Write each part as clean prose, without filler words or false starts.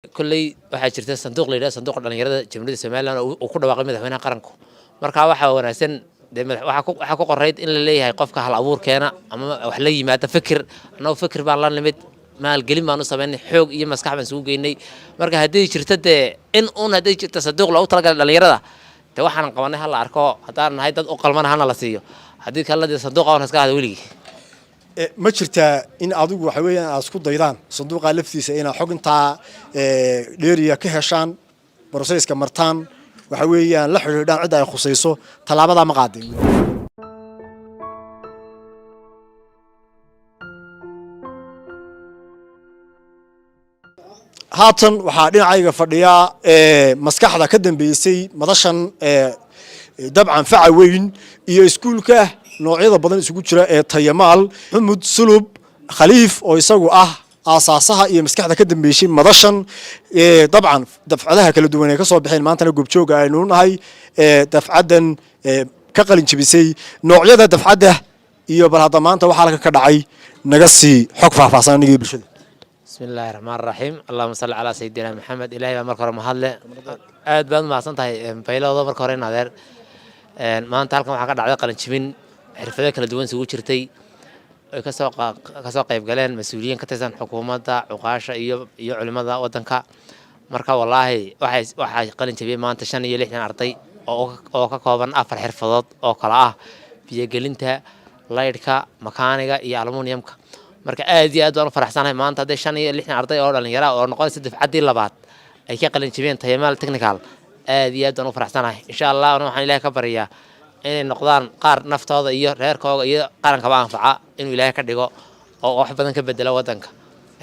كلي waxaa jirta sanduuq la yiraahdo sanduuqa dhalinyarada Jamhuuriyadda Soomaaliland oo ku dhawaaqay madaxweynaha qaranku marka waxa wanaagsan waxa ku qorayd in la leeyahay qofka hal abuurkeena ama wax la yimaado fikir anoo fikir baan la nimid maalgelin baan u sameynay xoog iyo maskax baan isugu geynay marka haddii jirta in haddii jirta sanduuq loogu talagalay dhalinyarada waxaan qabanay hal arko haddaan nahay dad u qalmana hana la siiyo haddii kale sanduuqa aan iska hada weligii ma jirtaa in adigu waxa weeyaan aad isku daydaan sanduuqa laftiisa inaad xog intaa dheeriya ka heshaan processka martaan waxa weeyaan la xiriiraan cid ay khusayso talaabada ma qaadin haatan waxaa dhinacayga fadhiya maskaxda ka dambeysay madashan dabcan faca weyn iyo iskuulka noocyada badan isugu jira Tayamaal Maxamuud Sulub Khaliif oo isagu ah aasaasaha iyo maskaxda ka dambeysay madashan dabcan dafcadaha kala duwan ee ka soo bixeen maanta goobjooga aynu nahay dafcadan ka qalin jabisay noocyada dafcada iyo bal hadda maanta waxa halka ka dhacay naga sii xog faahfaahsan aniga bulshada bismillaahir rahmaanir rahiim allahumma salli ala sayyidina maxamed ilaahay marka hore mahadle aad baan mahadsan tahay baylowda marka hore naadeer maanta halkan waxa ka dhacday qalin jabin xirfado kala duwan isugu jirtay ay ka soo qayb galeen mas'uuliyiin ka tirsan xukuumadda cuqaasha iyo culimada wadanka marka wallahi waxay qalin jabiyeen maanta 65 arday oo ka kooban 4 xirfadood oo kala ah biyo gelinta laydhka makaaniga iyo aluminiyamka marka aad iyo aad waan faraxsanahay maanta 65 arday oo dhalinyaro oo noqonaysa dafcadii labaad ay ka qalin jabiyeen Tayamaal Technical aad iyo aad waan faraxsanahay insha Allah waxaan Ilaahay ka bariyaa inay noqdaan qaar naftooda iyo reerkooda iyo qarankaba anfaca inuu Ilaahay ka dhigo oo wax badan ka bedelo wadanka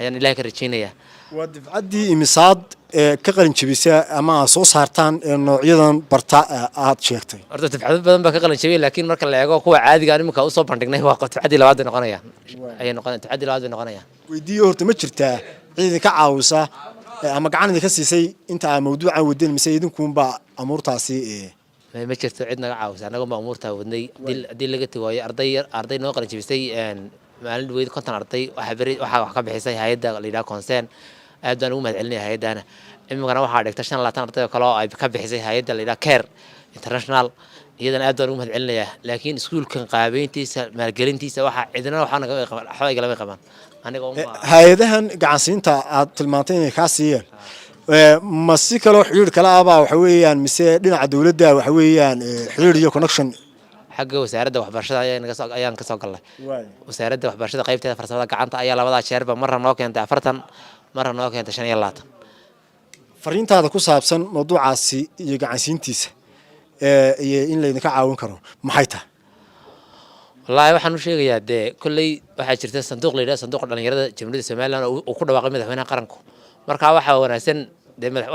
ayaan Ilaahay ka rajeynayaa waa dafcadii imisaad ka qalin jabisay ama soo saartaan noocyadan barta aad sheegtay horta dafcado badan baa ka qalin jabiyay laakiin marka la eego kuwa caadiga ah imika u soo bandhignay waa dafcadii labaad noqonaya ay noqonayaan dafcadii labaad noqonaya weydiiyo horta ma jirtaa cid ka caawisa ama gacan idin ka siisay inta mawduucan wadeen mise idinkuunba amuurtaasi ما جرت عندنا عاوز أنا قم بأمورتها ودني دي اللي قلت ويا أرضي نوقر جبستي معلن ويد كنت أرضي وحبري وحكم بحسي هيدا اللي دا كونسين أبدأ نقوم علني هيدا أنا إما كانوا واحد اكتشفنا لا تنرضي كلا أي بكم بحسي هيدا اللي دا كير international إذا أبدأ نقوم علني لكن سكول كان قابين تيس مرجلين تيس واحد إذا وحنا حواي قلبي كمان أنا قوم هيدهن قاعسين تا تلمانتين خاصية ma si kale xiriir kala aba waxa weeyaan mise dhinaca dawladda waxa weeyaan xiriir iyo connection xagga wasaaradda waxbarashada ayaan ka soo galnay wasaaradda waxbarashada qaybteeda farsamada gacanta ayaa labada jeerba marna noo keentay 40 marna noo keentay 25 fariintaada ku saabsan mawduucaasi iyo gacansiintiisa iyo in la idinka caawin karo maxay tahay wallahi waxaan u sheegayaa kulley waxaa jirta sanduuq la yiraahdo sanduuqa dhalinyarada Jamhuuriyadda Soomaaliland oo ku dhawaaqay madaxweynaha qaranku marka waxa wanaagsan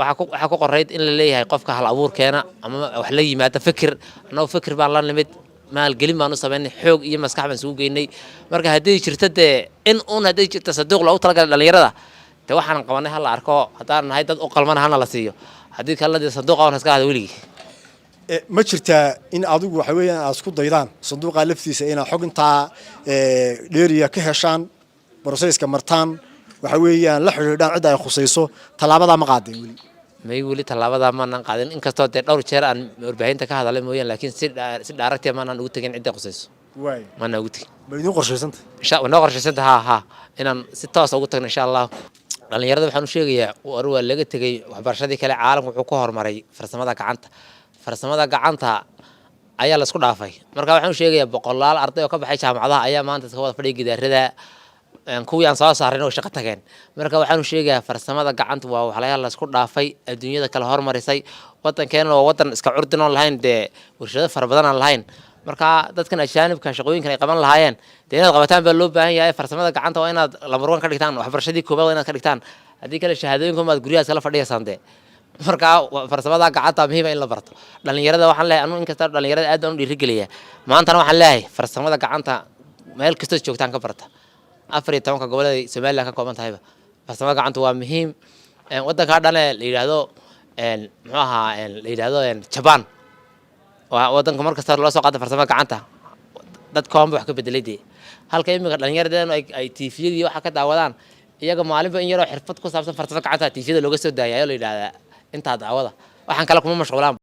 waxa ku qorayd in la leeyahay qofka hal abuurkeena ama wax la yimaado fikir anoo fikir baan la nimid maalgelin baan u sameynay xoog iyo maskax baan isugu geynay marka haddii jirta haddii jirta sanduuq loogu talagalay dhalinyarada waxaan qabanay hal arko haddaan nahay dad u qalmana hana la siiyo haddii kale sanduuqa aan iska hada weligii ma jirtaa in adigu waxa weeyaan aad isku daydaan sanduuqa laftiisa inaad xog intaa dheeriya ka heshaan processka martaan waxa weeyaan la xiriiraan cid ay khusayso talaabada ma qaadin weli talaabada ma aan qaadin inkastoo dhowr jeer aan warbaahinta ka hadalay mooyaan laakiin si direct ma aan ugu tagin cid ay khusayso ma aan ugu tagin ma idin qorsheysanta insha Allah qorsheysanta ha inaan si toos ugu tagno insha Allah dhalinyarada waxaan u sheegayaa waa laga tagay waxbarashadii kale caalamku wuxuu ku horumaray farsamada gacanta ayaa la isku dhaafay marka waxaan u sheegayaa boqolaal arday oo ka baxay jaamacadaha ayaa maanta ka wada fadhiya gidaarada kuwii aan soo saarnay oo shaqo tageen marka waxaan u sheegayaa farsamada gacanta waa waxyaalaha la isku dhaafay adduunyada kala hormarisay wadankeena waa wadan iska curdin oo lahayn warshado fara badan aan lahayn marka dadkan ajaanibka shaqooyinkan ay qaban lahaayeen inaad qabataan baa loo baahan yahay farsamada gacanta waa inaad lambarwan ka dhigtaan waxbarashadii koobaad waa inaad ka dhigtaan haddii kale shahaadooyinka maad guryahaas kala fadhiyaysaan marka farsamada gacanta muhiim in la barto dhalinyarada waxaan leeyahay anu inkasta dhalinyarada aad baan u dhiirigeliyaa maantana waxaan leeyahay farsamada gacanta meel kasta joogtaan ka barta 14 gobolada Soomaaliland ka kooban tahay farsamada gacanta waa muhiim wadanka dhan la yiraahdo muxuu ahaa la yiraahdo Japan waa wadanka markasta loo soo qaado farsamada gacanta dad koomba wax ka bedelayday halka imika dhalinyarada ay TV-yada waxa ka daawadaan iyaga maalinba in yaroo xirfad ku saabsan farsamada gacanta tiifiyada looga soo daayay la yiraahdaa inta daawada waxaan kala kuma mashquulaan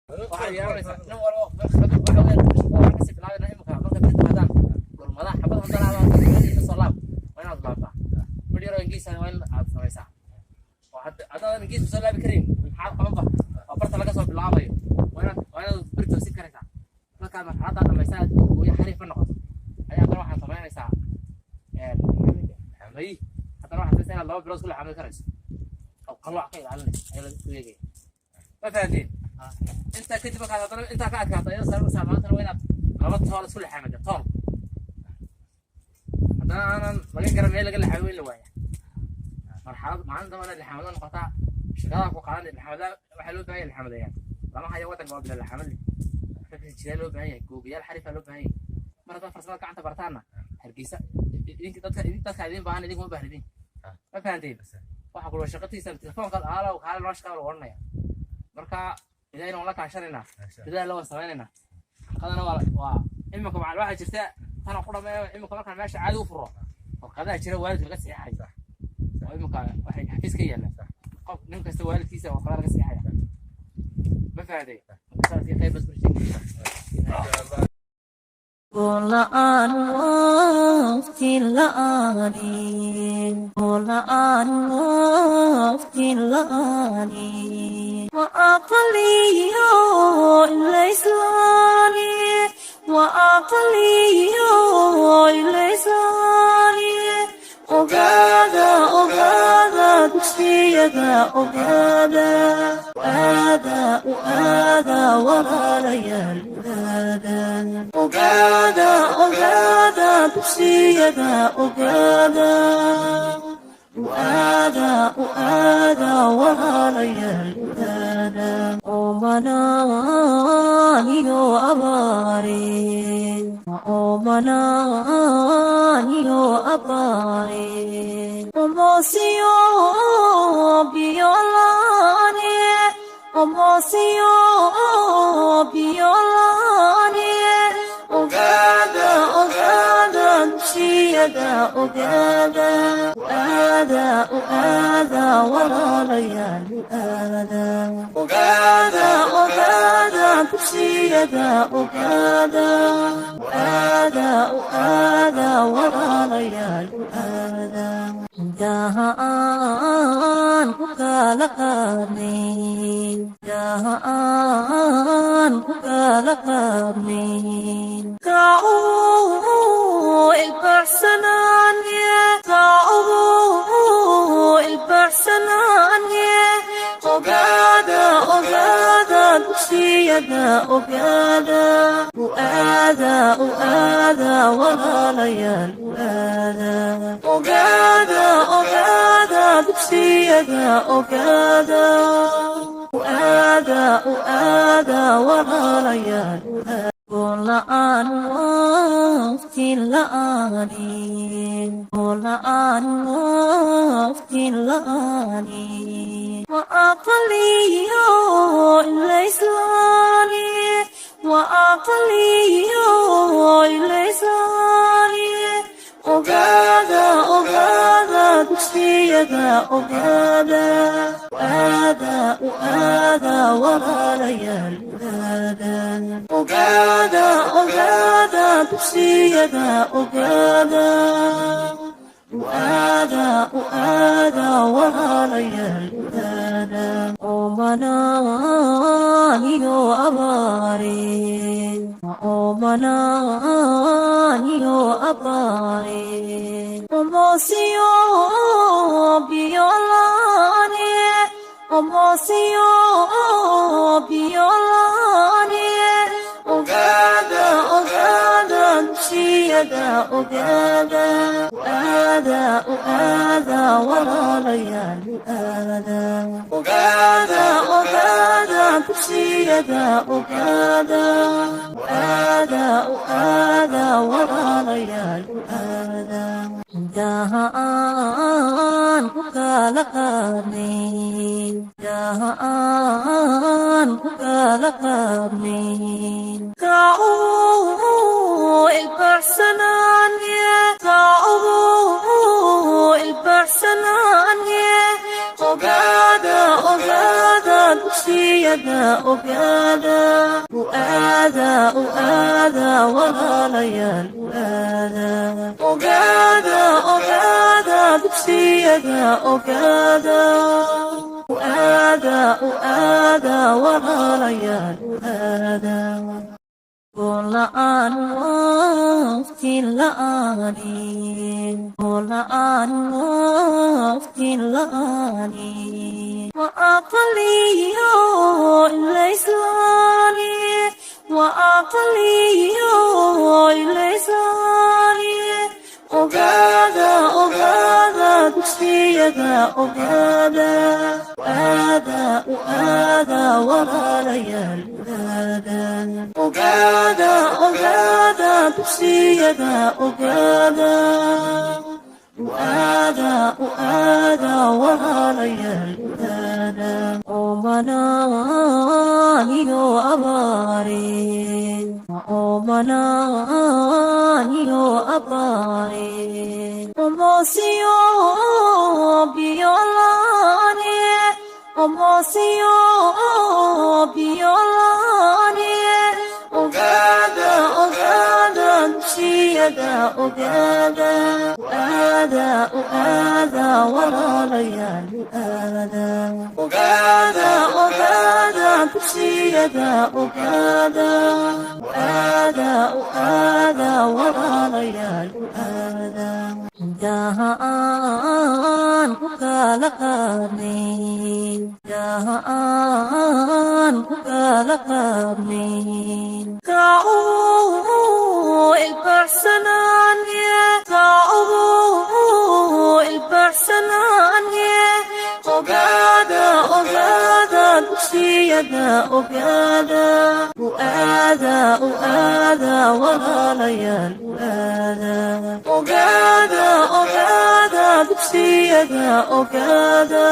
waxaan yeelanaysaa nin walba waxa weyn oo ka sibilaabina imka marka dad badan gurmada xabad hadana la soo laab waa inaad laabtaa midiro ingiisa waa in aad samaysaa oo hadda ingiisa soo laabi karin maxaa qabanba oo barta laga soo bilaabayo waa inaad birta si karaysaa marka marxaladda dhamaysaa oo xariif noqoto ayaa kale waxaad samaynaysaa xamay hadana waxaad saysaa laba bilood kula xamay karayso oo qalooc ka ilaalinaysa ayaa la isku yeegay ma fahanteen انت كنت بقى انت قاعد كاطا يا صار سامعنا وين لبط طول كل حمد طول انا ما قرر ميل قال حاول لوايا مرحبا ما عندنا انا الحمد قطع شغال فوق عن الحمد وحلو باهي الحمد يعني لما هي وقتك قبل الحمد فكر شيء لو باهي جوجل الحريفه لو باهي مره فرصه كانت برتانا هرقيسه idinka dadka idin baahan idinku ma baahnidin ma fahanteen waxa kulwa shaqadiisa telefoonka aala oo xal noo shaqo warnaya marka إذا أنا ولا كاشرنا إذا لو سوينا هذا waa imika macal waxa jirta tan qura ma imika markaan meesha caadi u furo oo qada jira waalid laga siixay oo imika waxay xafiis ka yeelan qof nin kasta waalidkiisa oo qada laga siixay ma fahday saasi qayb bas ولا أنوفتي لآني ولا أنوفتي لآني وأقلي الإسلامي وأقلي الإسلامي أغادا تشفيدا أغادا ولا ليالي أغادا تشفيدا أغادا ولا ليالي أمناني أباري أمسيو بيولاني أغادا تشيدا أغادا ولا ليالي أغادا تشيدا أغادا ولا ليالي جاهان كالقرنين كعو البرسنان أغادا تشيدا أغادا ولا ليالي أغادا تشيدا أغادا ولا ليالي ولا أنوفتي لآني وأقلي الإسلامي أغادا تشفيدا أغادا ولا ليالي أغادا تشفيدا أغادا ولا ليالي أمناني أباري أمسيو بيولاني أغادا تشيدا أغادا ولا ليالي أغادا تشيدا سيدا أقادا وآدا وآدا ورا ليال وآدا جاهان كالقرني جاهان كالقرني كعو البرسنان كعو البرسنان أقادا أقادا سيدا أقادا وآدا وآدا ورا ليال وآدا أقادا أقادا سيدا أقادا وآدا وآدا ورا ليال وآدا ولا أنوفتي لآني ولا أنوفتي لآني وأقلي الإسلامي وأقلي الإسلامي أقادا أقادا سيدا أقادا وآدا وآدا ورا ليال وآدا أقادا أقادا سيدا أقادا وآدا وآدا ورا ليال وآدا أمناني أباري أمناني أباري أمسيو بيولاني أمسيو بيولاني أقادا أقادا سيدا أقادا وآدا وآدا ورا ليال وآدا أقادا أقادا سيدا أقادا وآدا وآدا ورا ليال وآدا جاهان كالقرني جاهان كالقرني كعو البرسنان كعو البرسنان أقادا أقادا سيدا أقادا وآدا وآدا ورا ليال وآدا أقادا أقادا سيدا أقادا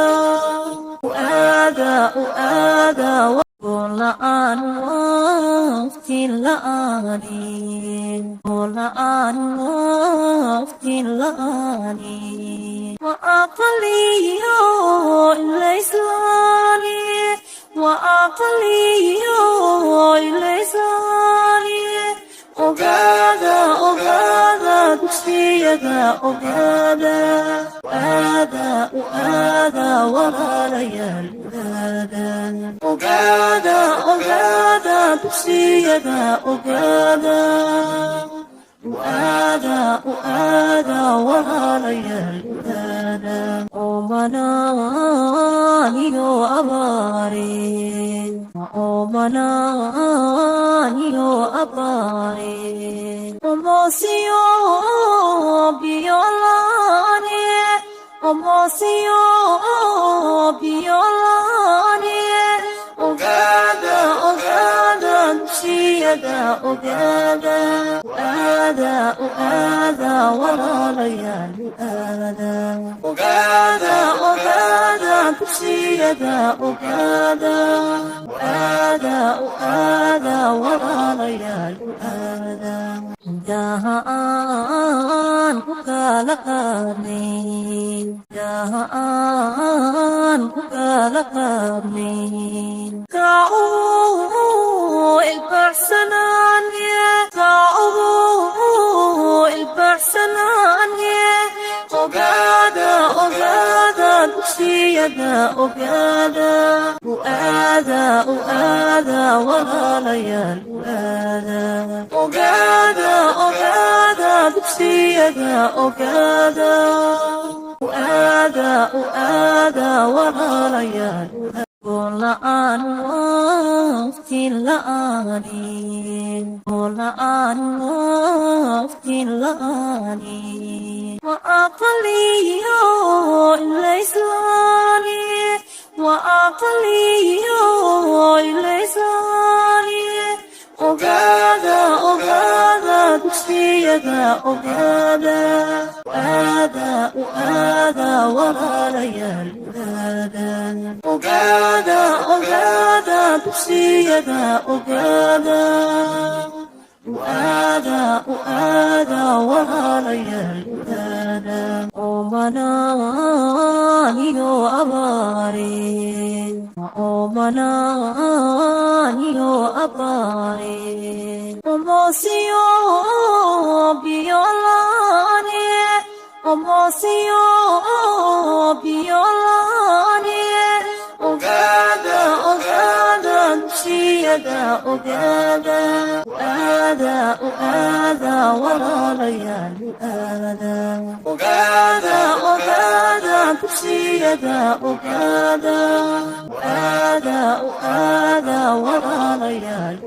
وآدا وآدا ولا أنوفتي لآني ولا أنوفتي لآني وأقلي الإسلامي وأقلي الإسلامي أقادا أقادا سيدا أقادا وآدا وآدا ورا ليال وآدا أقادا أقادا سيدا أقادا وآدا وآدا ورا ليال وآدا أمناني أباري أمناني أباري أمسيو بيولاني أمسيو بيولاني أقادا أقادا سيدا أقادا وآدا وآدا ورا ليال وآدا أقادا أقادا سيدا أقادا وآدا وآدا ورا ليال وآدا جاهان كالقرني جاهان كالقرني كعو البرسنان كعو البرسنان أقادا أقادا سيدا أقادا وآدا وآدا ورا ليال وآدا أقادا أقادا سيدا أقادا وآدا وآدا ورا ليال ولا أنوفتي لآني ولا أنوفتي لآني وأقلي الإسلامي وأقلي الإسلامي dugsiyada ogaada walaalayaal ogaada dugsiyada ogaada walaalayaal oomanaan iyo abaareen oomanaan iyo abaareen omosiyo biolane omosiyo biolane ogaada dugsiyada ogaada walaalayaal ogaada dugsiyada ogaada walaalayaal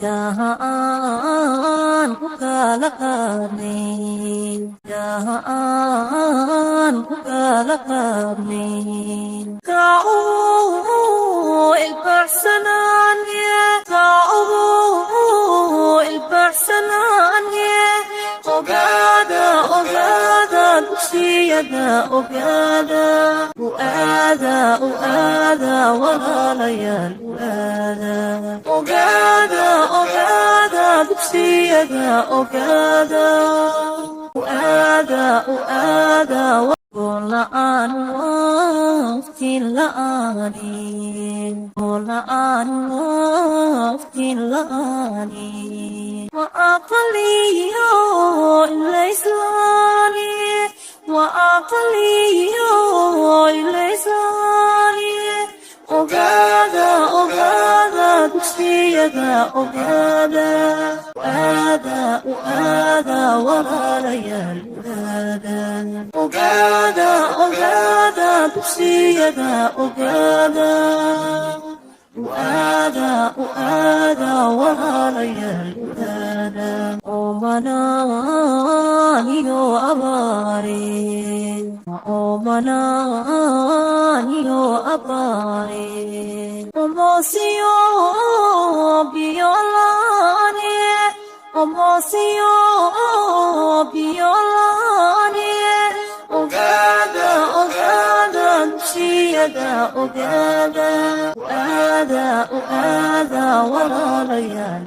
daha aan ku kala qaadnayn daha aan ku kala qaadnayn kacuu ilbaxsanaanye kacuu ilbaxsanaanye ogaada dugsiyada ogaada walaalayaal ogaada dugsiyada ogaada la'aan waqtin la'aanin la'aan waqtin la'aanin wa aqliyo ilayslaani wa aqliyo ilayslaani ogaada dugsiyada ogaada walaalayaal ogaada dugsiyada ogaada walaalayaal oomanaan iyo abaareen oomanaan iyo abaareen omosiyo biolane omosiyo biolane ogaada dugsiyada ogaada walaalayaal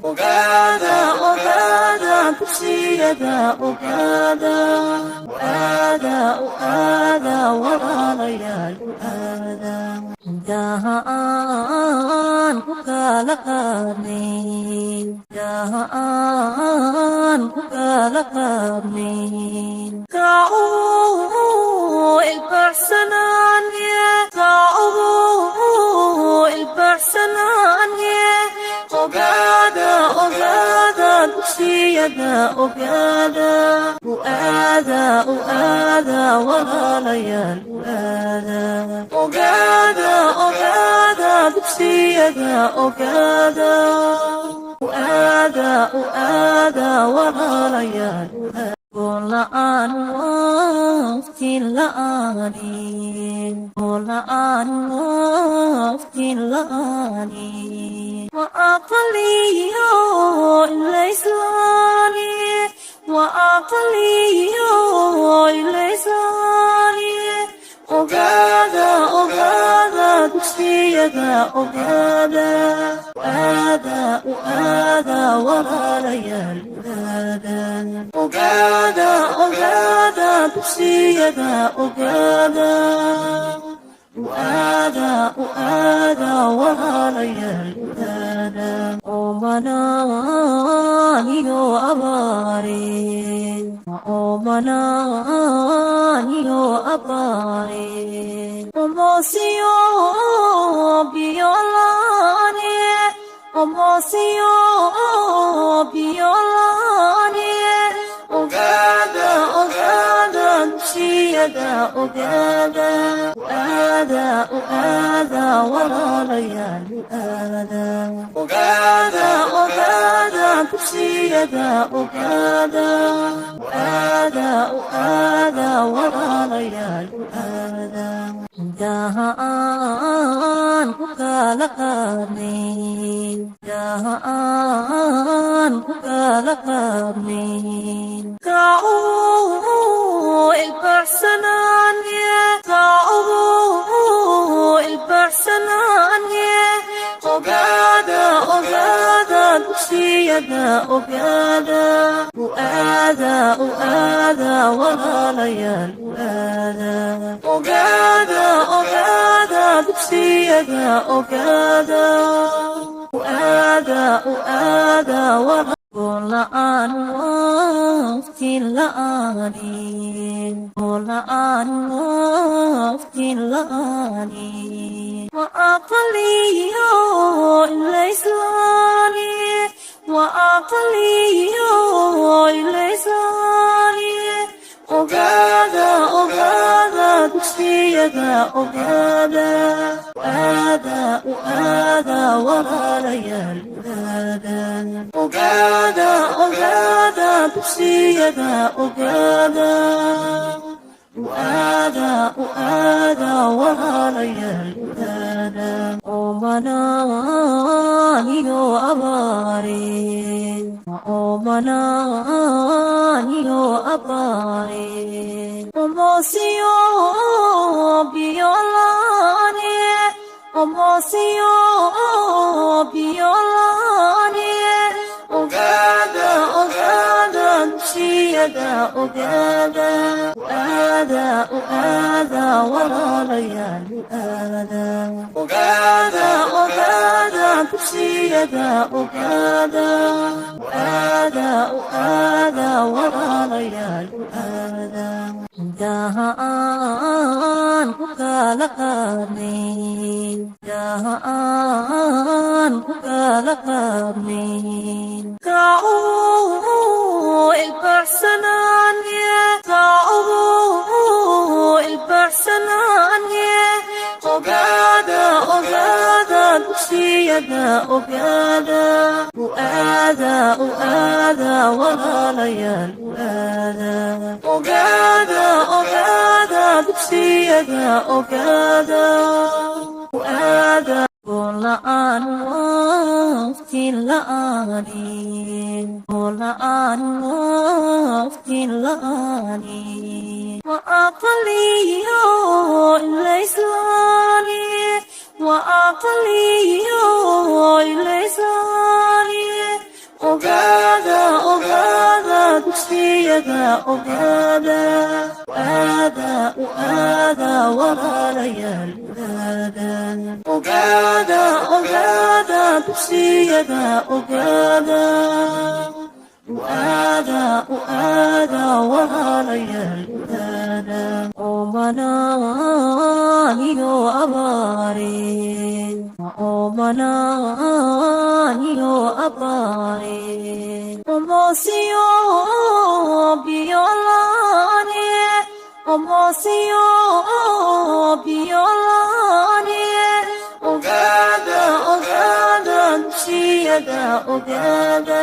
ogaada dugsiyada ogaada walaalayaal daha aan ku kala qaadnayn daha aan ku kala qaadnayn kacuu ilbaxsanaanye kacuu ilbaxsanaanye ogaada dugsiyada ogaada walaalayaal ogaada dugsiyada ogaada walaalayaal la'aan waqtin la'aanin la'aan waqtin la'aanin wa aqliyo ilayslaani wa aqliyo ilayslaani ogaada dugsiyada ogaada walaalayaal ogaada dugsiyada ogaada walaalayaal oomanaan iyo abaareen oomanaan iyo abaareen omosiyo biolane omosiyo biolane ogaada dugsiyada ogaada walaalayaal ogaada dugsiyada ogaada walaalayaal daha aan ku kala qaadnayn daha aan لقابني كعو البحسنانية كعو البحسنانية أقادا بسيدا أقادا وآدا ولا ليال أقادا بسيدا أقادا وآدا ولا Qulaan waftilani Qulaan waftilani Wa aqliyo ilaysani Wa aqliyo ilaysani Ogada duksiyada ogada Uada wala layal Ogada duksiyada ogada Uada wala layal Omananiyo abari Omananiyo abari Omosio biolani Omosio biolani Ogada duksiyada ogada Uada wala layal Ogada duksiyada ogada Uada wala layal Dahan kukalakani Dahan kukalakani Kau البحسنانية كعو البحسنانية أقادا بسيدا أقادا وآدا ولا ليال أقادا بسيدا أقادا وآدا Qulaan waftilani Qulaan waftilani Wa aqliyo ilaysani Wa aqliyo ilaysani Ogada duksiyada ogada Uada wala layal Ogada duksiyada ogada Uada wala layal Omananiyo abari Omananiyo abari Omosio biolani Omosio biolani Ogada duksiyada ogada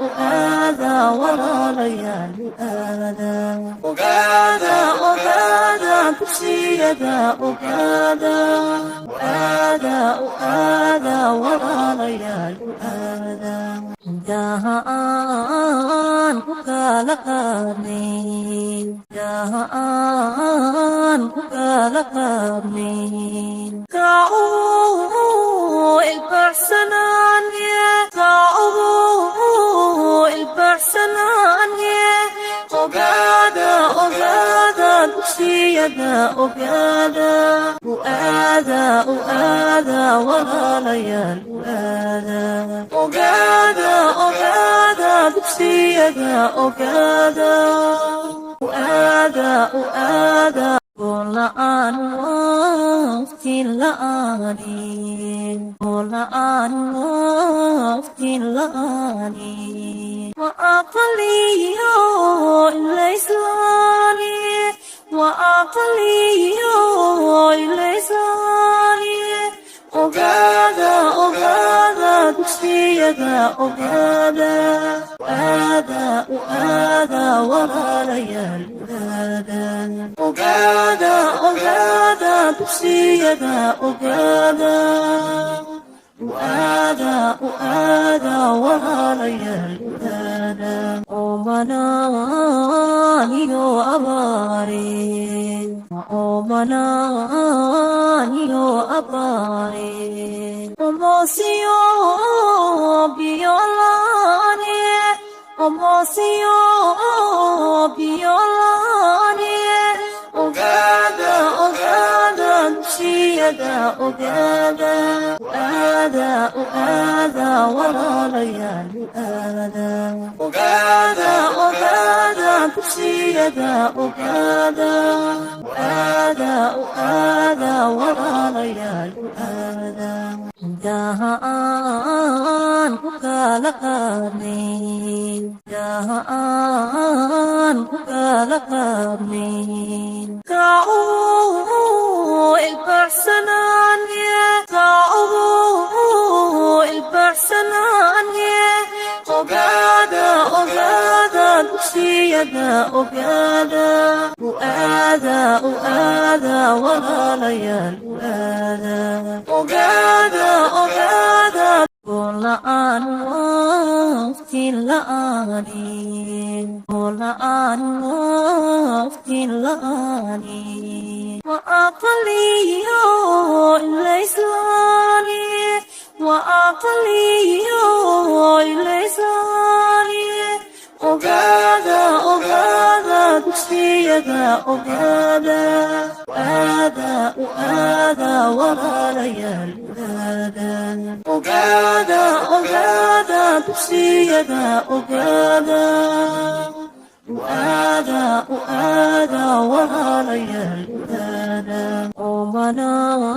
Uada wala layal Ogada duksiyada ogada Uada wala layal Dahan kukalakani Dahan kukalakani Kau البحسنانية كعو البحسنانية أقادا بسيدا أقادا وآدا ولا ليال أقادا بسيدا أقادا وآدا Qulaan waftilani Qulaan waftilani Wa aqliyo ilaysani Wa aqliyo ilaysani Ogada duksiyada ogada Uada wala layal Ogada duksiyada ogada وراليال ومنانيو أباري ومنانيو أباري وموسيو بيولاني وموسيو بيولاني أغادا أغادا نشيدا أغادا أغادا أغادا وراليال أغادا أغادا نشيدا أغادا أغادا أغادا وراليال Dahan kukalakani, dahan kukalakani. Kau البرسنان كau البرسنان أغادا أغادا نشيدا أغادا وآدا وآدا وراليال أغادا أغادا Bulan waftilani Bulan waftilani Wa aqliyo ilaysani Wa aqliyo ilaysani Ogada ogada tushiyada ogada Ada uada waralayal ogada ogada tushiyada ogada uada uada waralayal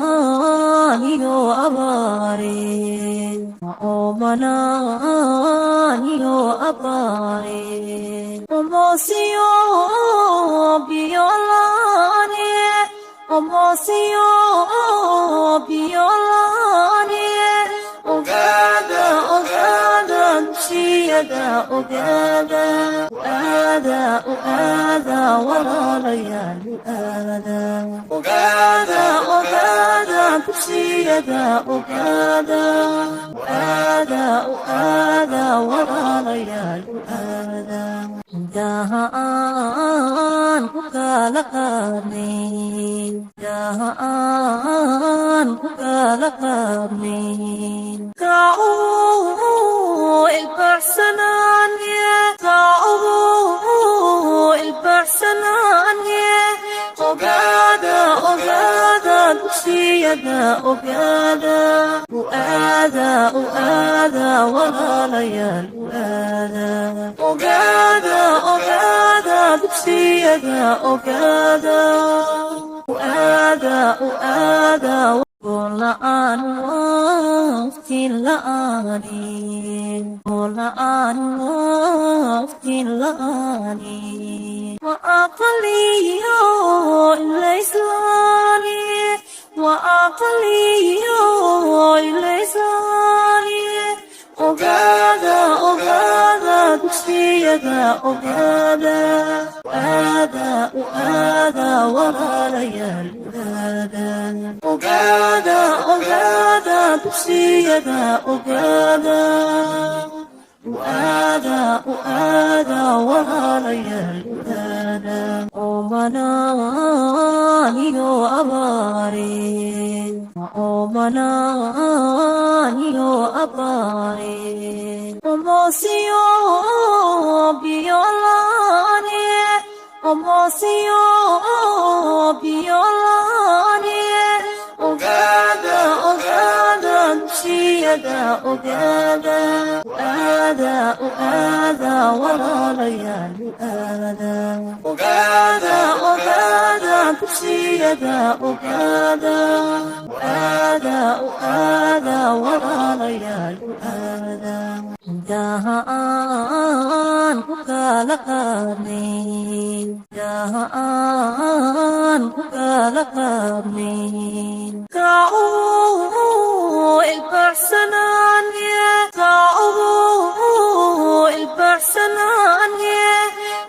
omananiyo abari omananiyo abari omosiyo biolani omosiyo biolani ogada ogada nshiyada ogada uada uada waralayal ogada ogada nshiyada ogada uada uada waralayal dahan kukalakani dahan kukalakani kau البرسنان كau البرسنان أغادا أغادا نشيدا أغادا وآدا وآدا وراليال أغادا أغادا نشيدا أغادا وآدا وآدا Bulan waftilani Bulan waftilani Wa aqliyo ilaysani Wa aqliyo ilaysani Ogada ogada tushiyada ogada Uada uada waralayal ogada ogada tushiyada ogada uada uada waralayal omananiyo abari omananiyo abari omosiyo biolani omosiyo biolani ogada ogada nshiyada ogada uada uada waralayal ogada ogada nshiyada ogada uada uada waralayal dahan kukalakani dahan kukalakani kau البرسنان كau البرسنان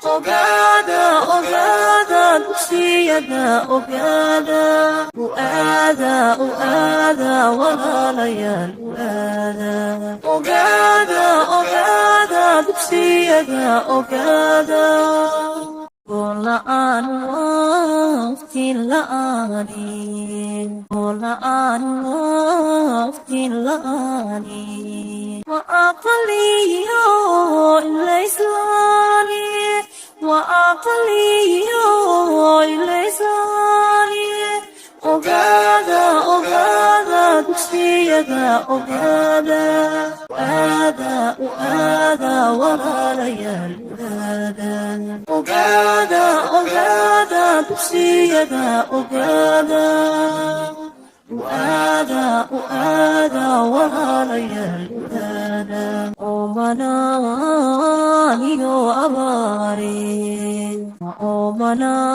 أغادا أغادا dugsiyada ogaada walaalayaal ogaada dugsiyada ogaada gool la'aan waqtin la'aani wa aqliyo ilaysaani ogaada dugsiyada ogaada walaalayaal ogaada dugsiyada ogaada walaalayaal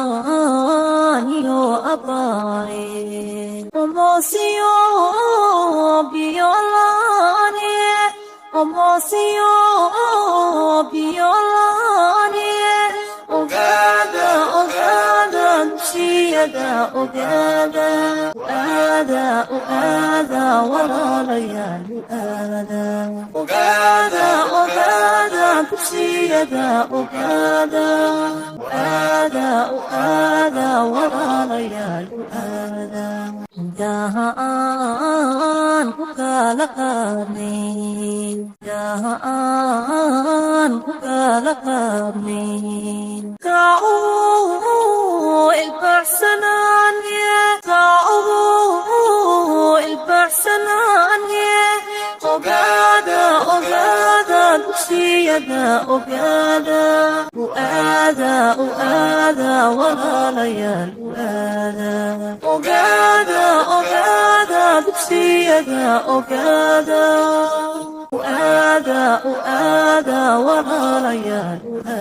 oomanaaniyo abaare omosiyo biyolaani ogaada dugsiyada ogaada walaalayaal ogaada dugsiyada ogaada walaalayaal indhaha aan ku kala qaadnayn kacuu ilbaxsanaanye ogaada dugsiyada ogaada walaalayaal ogaada dugsiyada ogaada walaalayaal